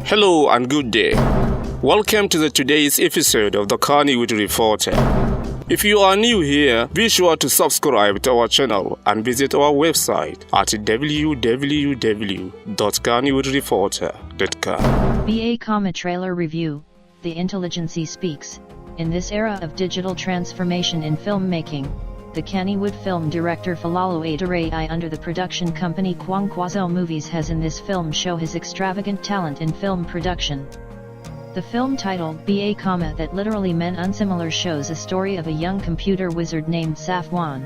Hello and good day. Welcome to today's episode of the Kannywood Reporter. If you are new here, be sure to subscribe to our channel and visit our website at www.kannywoodreporter.com. BA, trailer review. The Intelligency speaks. In this era of digital transformation in filmmaking, the Kannywood film director Falalu Dorayi under the production company KWANKWASO Movies has in this film show his extravagant talent in film production. The film titled BA, that literally meant UNSIMILAR shows a story of a young computer wizard named Safwan.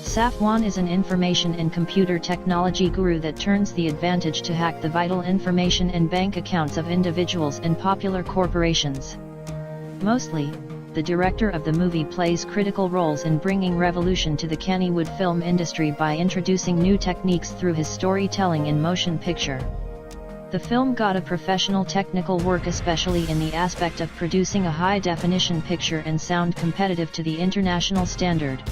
Safwan is an information and computer technology guru that turns the advantage to hack the vital information and bank accounts of individuals and popular corporations. Mostly, the director of the movie plays critical roles in bringing revolution to the Kannywood film industry by introducing new techniques through his storytelling in motion picture. The film got a professional technical work, especially in the aspect of producing a high-definition picture and sound competitive to the international standard.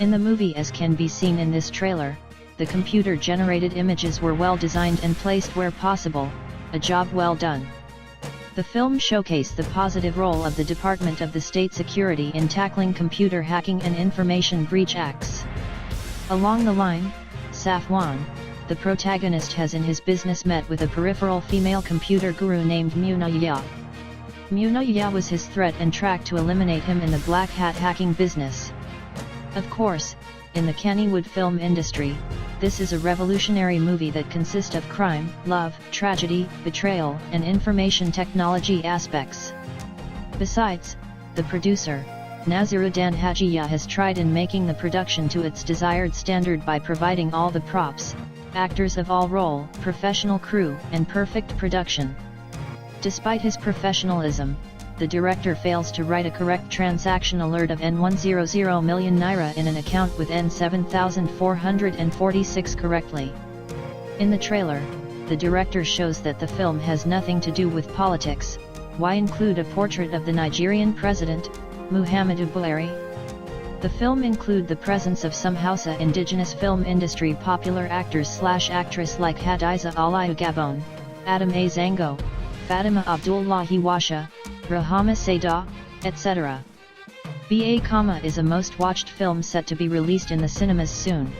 In the movie, as can be seen in this trailer, the computer-generated images were well designed and placed where possible, a job well done. The film showcased the positive role of the Department of the State Security in tackling computer hacking and information breach acts. Along the line, Safwan, the protagonist, has in his business met with a peripheral female computer guru named Munaya. Munaya was his threat and tracked to eliminate him in the black hat hacking business. Of course, in the Kannywood film industry, this is a revolutionary movie that consists of crime, love, tragedy, betrayal, and information technology aspects. Besides, the producer, Naziruddin Hadiza, has tried in making the production to its desired standard by providing all the props, actors of all role, professional crew, and perfect production. Despite his professionalism, the director fails to write a correct transaction alert of N100 million naira in an account with N7446 correctly. In the trailer, the director shows that the film has nothing to do with politics. Why include a portrait of the Nigerian president, Muhammadu Buhari? The film include the presence of some Hausa indigenous film industry popular actors/actress like Hadiza Aliyu Gabon, Adam A. Zango, Fatima Abdullahi Washa, Rahama Sadau, etc. BA, is a most watched film set to be released in the cinemas soon.